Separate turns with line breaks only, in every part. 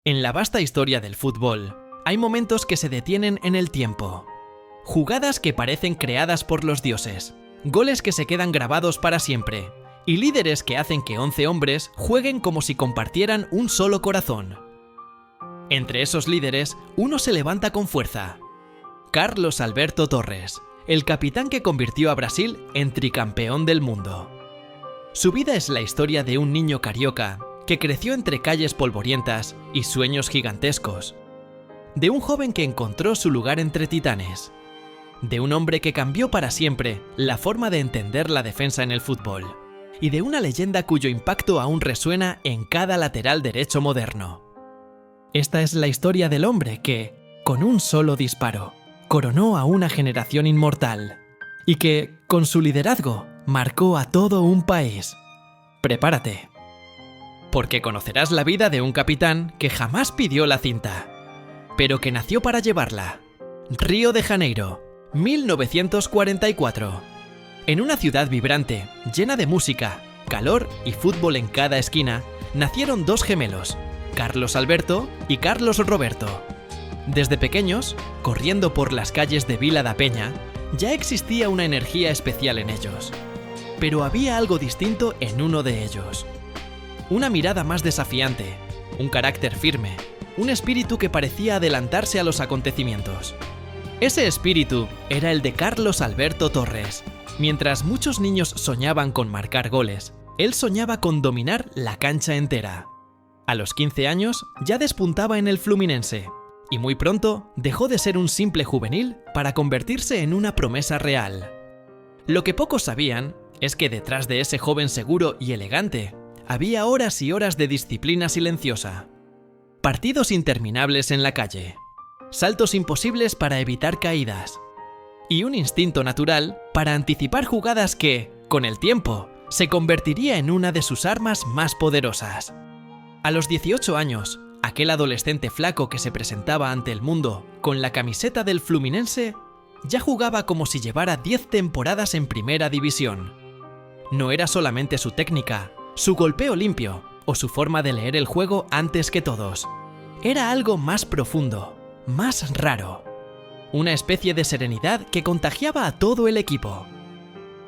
En la vasta historia del fútbol, hay momentos que se detienen en el tiempo. Jugadas que parecen creadas por los dioses, goles que se quedan grabados para siempre, y líderes que hacen que 11 hombres jueguen como si compartieran un solo corazón. Entre esos líderes, uno se levanta con fuerza. Carlos Alberto Torres, el capitán que convirtió a Brasil en tricampeón del mundo. Su vida es la historia de un niño carioca que creció entre calles polvorientas y sueños gigantescos. De un joven que encontró su lugar entre titanes. De un hombre que cambió para siempre la forma de entender la defensa en el fútbol. Y de una leyenda cuyo impacto aún resuena en cada lateral derecho moderno. Esta es la historia del hombre que, con un solo disparo, coronó a una generación inmortal. Y que, con su liderazgo, marcó a todo un país. Prepárate. Porque conocerás la vida de un capitán que jamás pidió la cinta, pero que nació para llevarla. Río de Janeiro, 1944. En una ciudad vibrante, llena de música, calor y fútbol en cada esquina, nacieron dos gemelos, Carlos Alberto y Carlos Roberto. Desde pequeños, corriendo por las calles de Vila da Peña, ya existía una energía especial en ellos. Pero había algo distinto en uno de ellos. Una mirada más desafiante, un carácter firme, un espíritu que parecía adelantarse a los acontecimientos. Ese espíritu era el de Carlos Alberto Torres. Mientras muchos niños soñaban con marcar goles, él soñaba con dominar la cancha entera. A los 15 años ya despuntaba en el Fluminense, y muy pronto dejó de ser un simple juvenil para convertirse en una promesa real. Lo que pocos sabían es que detrás de ese joven seguro y elegante, había horas y horas de disciplina silenciosa. Partidos interminables en la calle, saltos imposibles para evitar caídas, y un instinto natural para anticipar jugadas que, con el tiempo, se convertiría en una de sus armas más poderosas. A los 18 años, aquel adolescente flaco que se presentaba ante el mundo con la camiseta del Fluminense, ya jugaba como si llevara 10 temporadas en primera división. No era solamente su técnica, su golpeo limpio o su forma de leer el juego antes que todos. Era algo más profundo, más raro. Una especie de serenidad que contagiaba a todo el equipo.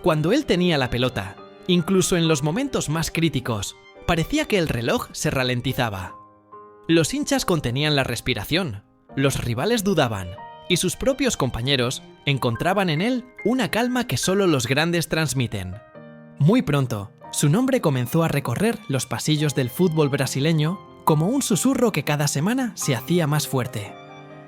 Cuando él tenía la pelota, incluso en los momentos más críticos, parecía que el reloj se ralentizaba. Los hinchas contenían la respiración, los rivales dudaban, y sus propios compañeros encontraban en él una calma que solo los grandes transmiten. Muy pronto, su nombre comenzó a recorrer los pasillos del fútbol brasileño como un susurro que cada semana se hacía más fuerte.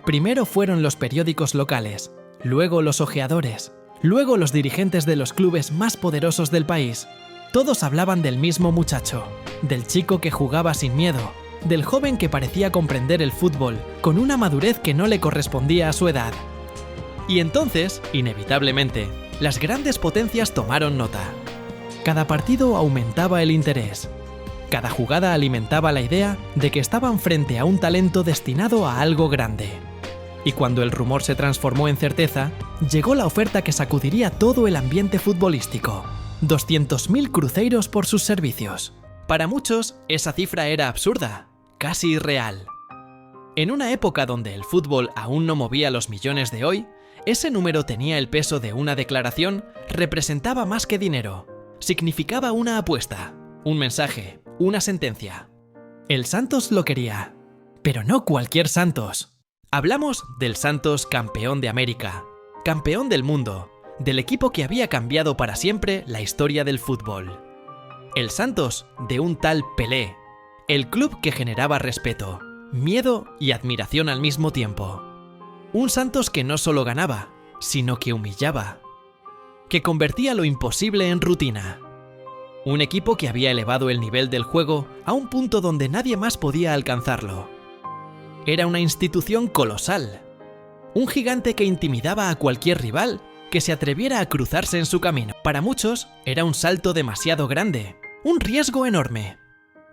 Primero fueron los periódicos locales, luego los ojeadores, luego los dirigentes de los clubes más poderosos del país. Todos hablaban del mismo muchacho, del chico que jugaba sin miedo, del joven que parecía comprender el fútbol con una madurez que no le correspondía a su edad. Y entonces, inevitablemente, las grandes potencias tomaron nota. Cada partido aumentaba el interés. Cada jugada alimentaba la idea de que estaban frente a un talento destinado a algo grande. Y cuando el rumor se transformó en certeza, llegó la oferta que sacudiría todo el ambiente futbolístico. 200.000 cruzeiros por sus servicios. Para muchos, esa cifra era absurda, casi irreal. En una época donde el fútbol aún no movía los millones de hoy, ese número tenía el peso de una declaración, representaba más que dinero. Significaba una apuesta, un mensaje, una sentencia. El Santos lo quería, pero no cualquier Santos. Hablamos del Santos campeón de América, campeón del mundo, del equipo que había cambiado para siempre la historia del fútbol. El Santos de un tal Pelé, el club que generaba respeto, miedo y admiración al mismo tiempo. Un Santos que no solo ganaba, sino que humillaba, que convertía lo imposible en rutina. Un equipo que había elevado el nivel del juego a un punto donde nadie más podía alcanzarlo. Era una institución colosal, un gigante que intimidaba a cualquier rival que se atreviera a cruzarse en su camino. Para muchos era un salto demasiado grande, un riesgo enorme.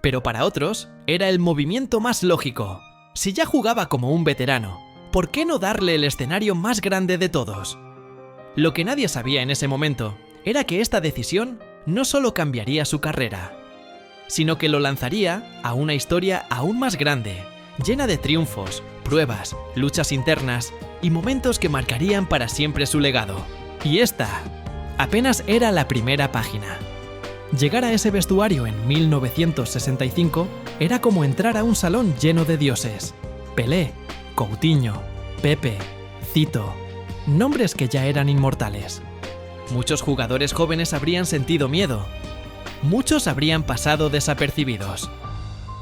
Pero para otros era el movimiento más lógico. Si ya jugaba como un veterano, ¿por qué no darle el escenario más grande de todos? Lo que nadie sabía en ese momento era que esta decisión no solo cambiaría su carrera, sino que lo lanzaría a una historia aún más grande llena de triunfos, pruebas, luchas internas y momentos que marcarían para siempre su legado. Y esta apenas era la primera página. Llegar a ese vestuario en 1965 era como entrar a un salón lleno de dioses. Pelé, Coutinho, Pepe, Zito, nombres que ya eran inmortales. Muchos jugadores jóvenes habrían sentido miedo. Muchos habrían pasado desapercibidos.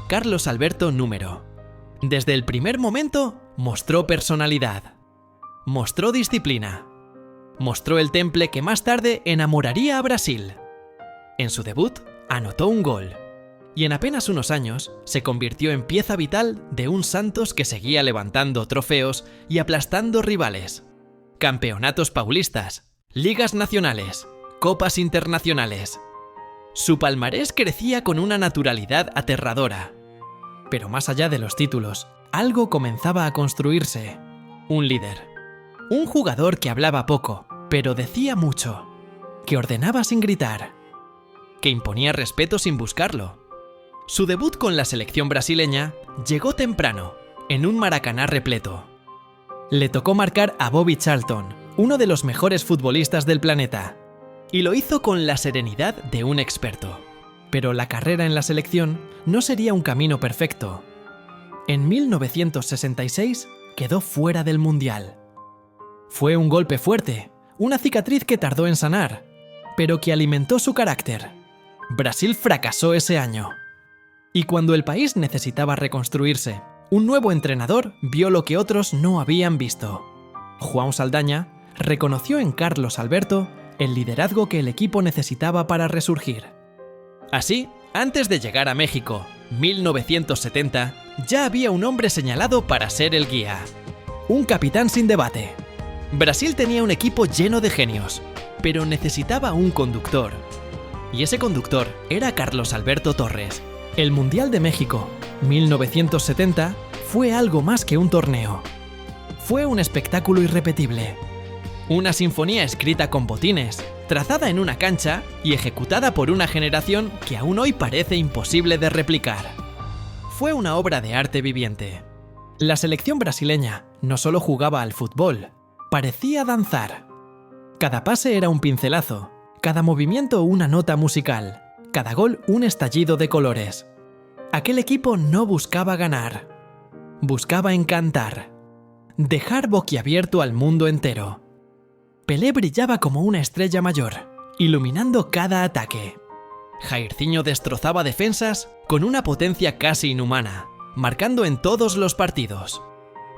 Carlos Alberto Número. Desde el primer momento mostró personalidad. Mostró disciplina. Mostró el temple que más tarde enamoraría a Brasil. En su debut, anotó un gol. Y en apenas unos años, se convirtió en pieza vital de un Santos que seguía levantando trofeos y aplastando rivales. Campeonatos paulistas, ligas nacionales, copas internacionales. Su palmarés crecía con una naturalidad aterradora. Pero más allá de los títulos, algo comenzaba a construirse. Un líder. Un jugador que hablaba poco, pero decía mucho. Que ordenaba sin gritar. Que imponía respeto sin buscarlo. Su debut con la selección brasileña llegó temprano, en un Maracaná repleto. Le tocó marcar a Bobby Charlton, uno de los mejores futbolistas del planeta, y lo hizo con la serenidad de un experto. Pero la carrera en la selección no sería un camino perfecto. En 1966 quedó fuera del Mundial. Fue un golpe fuerte, una cicatriz que tardó en sanar, pero que alimentó su carácter. Brasil fracasó ese año. Y cuando el país necesitaba reconstruirse, un nuevo entrenador vio lo que otros no habían visto. João Saldanha reconoció en Carlos Alberto el liderazgo que el equipo necesitaba para resurgir. Así, antes de llegar a México, 1970, ya había un hombre señalado para ser el guía. Un capitán sin debate. Brasil tenía un equipo lleno de genios, pero necesitaba un conductor. Y ese conductor era Carlos Alberto Torres. El Mundial de México, 1970, fue algo más que un torneo. Fue un espectáculo irrepetible. Una sinfonía escrita con botines, trazada en una cancha y ejecutada por una generación que aún hoy parece imposible de replicar. Fue una obra de arte viviente. La selección brasileña no solo jugaba al fútbol, parecía danzar. Cada pase era un pincelazo, cada movimiento una nota musical. Cada gol un estallido de colores. Aquel equipo no buscaba ganar. Buscaba encantar. Dejar boquiabierto al mundo entero. Pelé brillaba como una estrella mayor, iluminando cada ataque. Jairzinho destrozaba defensas con una potencia casi inhumana, marcando en todos los partidos.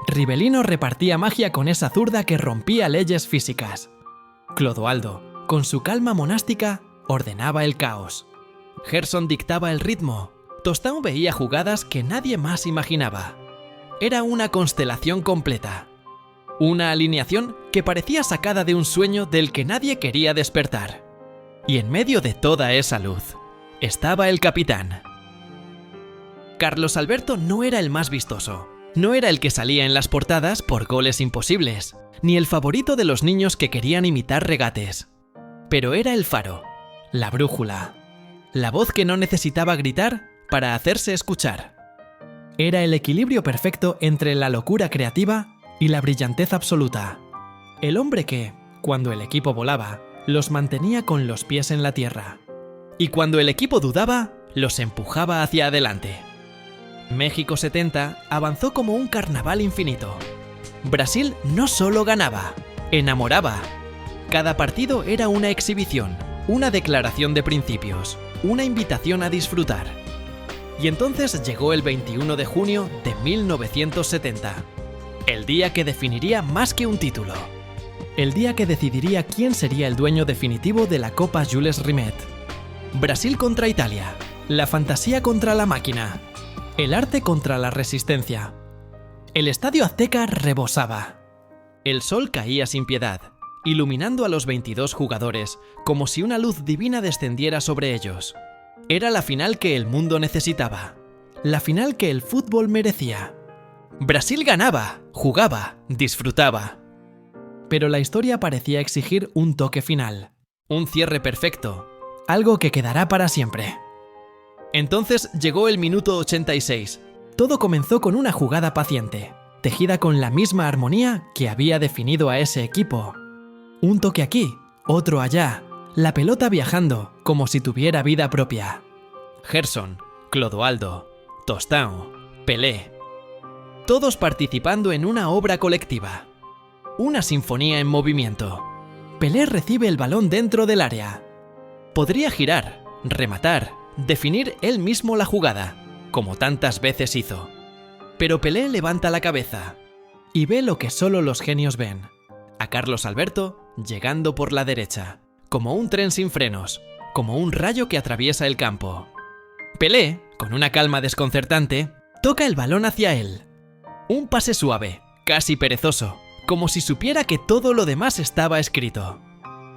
Rivelino repartía magia con esa zurda que rompía leyes físicas. Clodoaldo, con su calma monástica, ordenaba el caos. Gerson dictaba el ritmo. Tostão veía jugadas que nadie más imaginaba. Era una constelación completa. Una alineación que parecía sacada de un sueño del que nadie quería despertar. Y en medio de toda esa luz, estaba el capitán. Carlos Alberto no era el más vistoso. No era el que salía en las portadas por goles imposibles, ni el favorito de los niños que querían imitar regates. Pero era el faro, la brújula. La voz que no necesitaba gritar para hacerse escuchar. Era el equilibrio perfecto entre la locura creativa y la brillantez absoluta. El hombre que, cuando el equipo volaba, los mantenía con los pies en la tierra. Y cuando el equipo dudaba, los empujaba hacia adelante. México 70 avanzó como un carnaval infinito. Brasil no solo ganaba, enamoraba. Cada partido era una exhibición, una declaración de principios, una invitación a disfrutar. Y entonces llegó el 21 de junio de 1970, el día que definiría más que un título. El día que decidiría quién sería el dueño definitivo de la Copa Jules Rimet. Brasil contra Italia, la fantasía contra la máquina, el arte contra la resistencia. El Estadio Azteca rebosaba. El sol caía sin piedad, iluminando a los 22 jugadores como si una luz divina descendiera sobre ellos. Era la final que el mundo necesitaba, la final que el fútbol merecía. Brasil ganaba, jugaba, disfrutaba. Pero la historia parecía exigir un toque final, un cierre perfecto, algo que quedará para siempre. Entonces llegó el minuto 86, Todo comenzó con una jugada paciente, tejida con la misma armonía que había definido a ese equipo. Un toque aquí, otro allá, la pelota viajando como si tuviera vida propia. Gerson, Clodoaldo, Tostão, Pelé. Todos participando en una obra colectiva. Una sinfonía en movimiento. Pelé recibe el balón dentro del área. Podría girar, rematar, definir él mismo la jugada, como tantas veces hizo. Pero Pelé levanta la cabeza y ve lo que solo los genios ven. A Carlos Alberto llegando por la derecha, como un tren sin frenos, como un rayo que atraviesa el campo. Pelé, con una calma desconcertante, toca el balón hacia él. Un pase suave, casi perezoso, como si supiera que todo lo demás estaba escrito.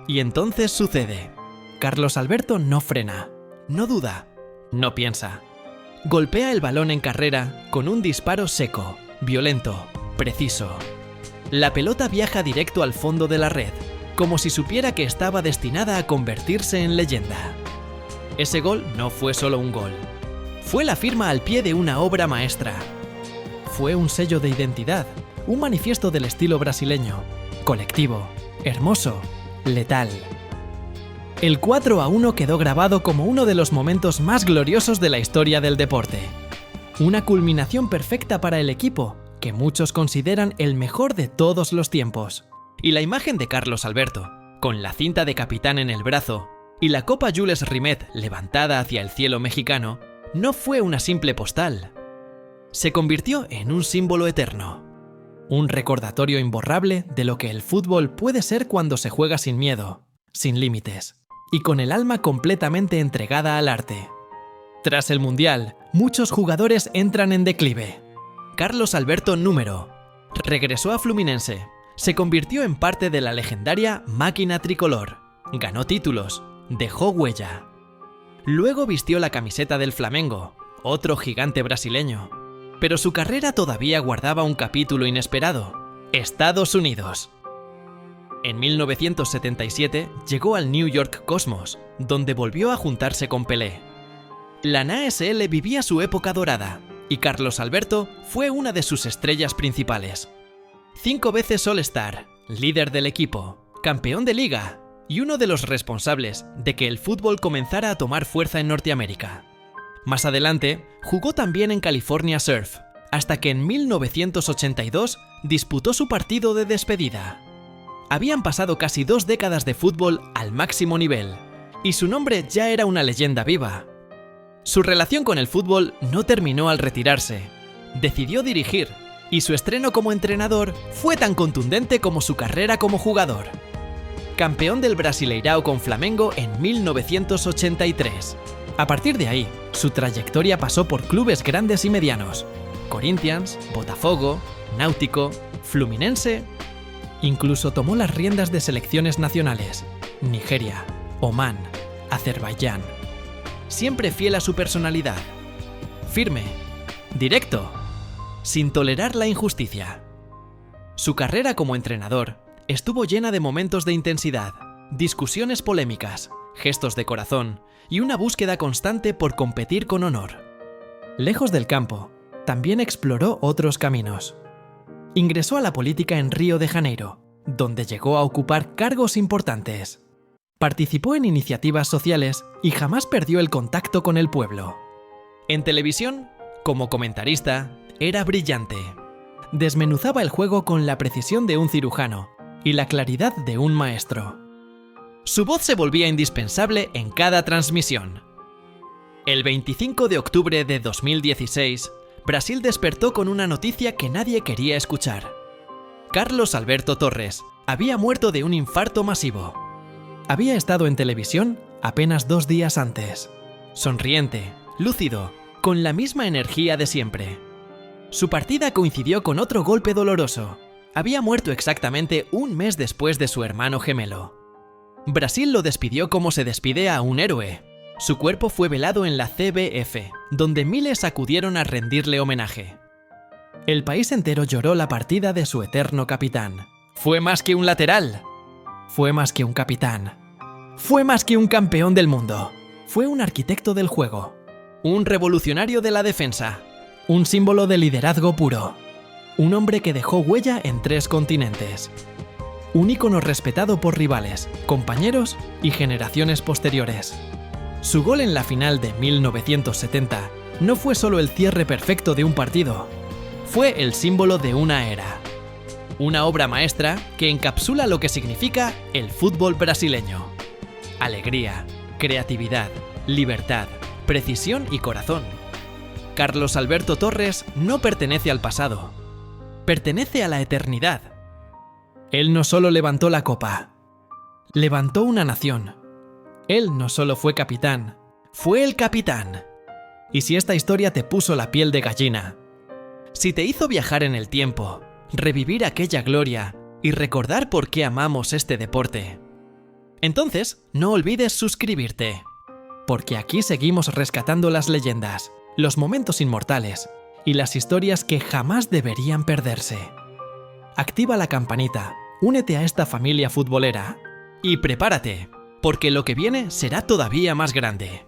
Y entonces sucede. Carlos Alberto no frena, no duda, no piensa. Golpea el balón en carrera con un disparo seco, violento, preciso. La pelota viaja directo al fondo de la red, como si supiera que estaba destinada a convertirse en leyenda. Ese gol no fue solo un gol. Fue la firma al pie de una obra maestra. Fue un sello de identidad, un manifiesto del estilo brasileño, colectivo, hermoso, letal. El 4-1 quedó grabado como uno de los momentos más gloriosos de la historia del deporte. Una culminación perfecta para el equipo, que muchos consideran el mejor de todos los tiempos. Y la imagen de Carlos Alberto, con la cinta de capitán en el brazo, y la Copa Jules Rimet levantada hacia el cielo mexicano, no fue una simple postal. Se convirtió en un símbolo eterno. Un recordatorio imborrable de lo que el fútbol puede ser cuando se juega sin miedo, sin límites, y con el alma completamente entregada al arte. Tras el Mundial, muchos jugadores entran en declive. Carlos Alberto Número regresó a Fluminense, se convirtió en parte de la legendaria máquina tricolor, ganó títulos, dejó huella. Luego vistió la camiseta del Flamengo, otro gigante brasileño. Pero su carrera todavía guardaba un capítulo inesperado: Estados Unidos. En 1977 llegó al New York Cosmos, donde volvió a juntarse con Pelé. La NASL vivía su época dorada, y Carlos Alberto fue una de sus estrellas principales. 5 veces All-Star, líder del equipo, campeón de liga, y uno de los responsables de que el fútbol comenzara a tomar fuerza en Norteamérica. Más adelante, jugó también en California Surf, hasta que en 1982 disputó su partido de despedida. Habían pasado casi 2 décadas de fútbol al máximo nivel, y su nombre ya era una leyenda viva. Su relación con el fútbol no terminó al retirarse. Decidió dirigir, y su estreno como entrenador fue tan contundente como su carrera como jugador. Campeón del Brasileirao con Flamengo en 1983. A partir de ahí, su trayectoria pasó por clubes grandes y medianos: Corinthians, Botafogo, Náutico, Fluminense. Incluso tomó las riendas de selecciones nacionales: Nigeria, Omán, Azerbaiyán. Siempre fiel a su personalidad. Firme, directo, sin tolerar la injusticia. Su carrera como entrenador estuvo llena de momentos de intensidad, discusiones polémicas, gestos de corazón y una búsqueda constante por competir con honor. Lejos del campo, también exploró otros caminos. Ingresó a la política en Río de Janeiro, donde llegó a ocupar cargos importantes. Participó en iniciativas sociales y jamás perdió el contacto con el pueblo. En televisión, como comentarista, era brillante. Desmenuzaba el juego con la precisión de un cirujano y la claridad de un maestro. Su voz se volvía indispensable en cada transmisión. El 25 de octubre de 2016, Brasil despertó con una noticia que nadie quería escuchar. Carlos Alberto Torres había muerto de un infarto masivo. Había estado en televisión apenas 2 días antes. Sonriente, lúcido, con la misma energía de siempre. Su partida coincidió con otro golpe doloroso. Había muerto exactamente un mes después de su hermano gemelo. Brasil lo despidió como se despide a un héroe. Su cuerpo fue velado en la CBF, donde miles acudieron a rendirle homenaje. El país entero lloró la partida de su eterno capitán. Fue más que un lateral. Fue más que un capitán. Fue más que un campeón del mundo. Fue un arquitecto del juego. Un revolucionario de la defensa. Un símbolo de liderazgo puro. Un hombre que dejó huella en 3 continentes. Un ícono respetado por rivales, compañeros y generaciones posteriores. Su gol en la final de 1970 no fue solo el cierre perfecto de un partido, fue el símbolo de una era. Una obra maestra que encapsula lo que significa el fútbol brasileño. Alegría, creatividad, libertad, precisión y corazón. Carlos Alberto Torres no pertenece al pasado, pertenece a la eternidad. Él no solo levantó la copa, levantó una nación. Él no solo fue capitán, fue el capitán. Y si esta historia te puso la piel de gallina, si te hizo viajar en el tiempo, revivir aquella gloria y recordar por qué amamos este deporte, entonces no olvides suscribirte, porque aquí seguimos rescatando las leyendas, los momentos inmortales y las historias que jamás deberían perderse. Activa la campanita, únete a esta familia futbolera y prepárate, porque lo que viene será todavía más grande.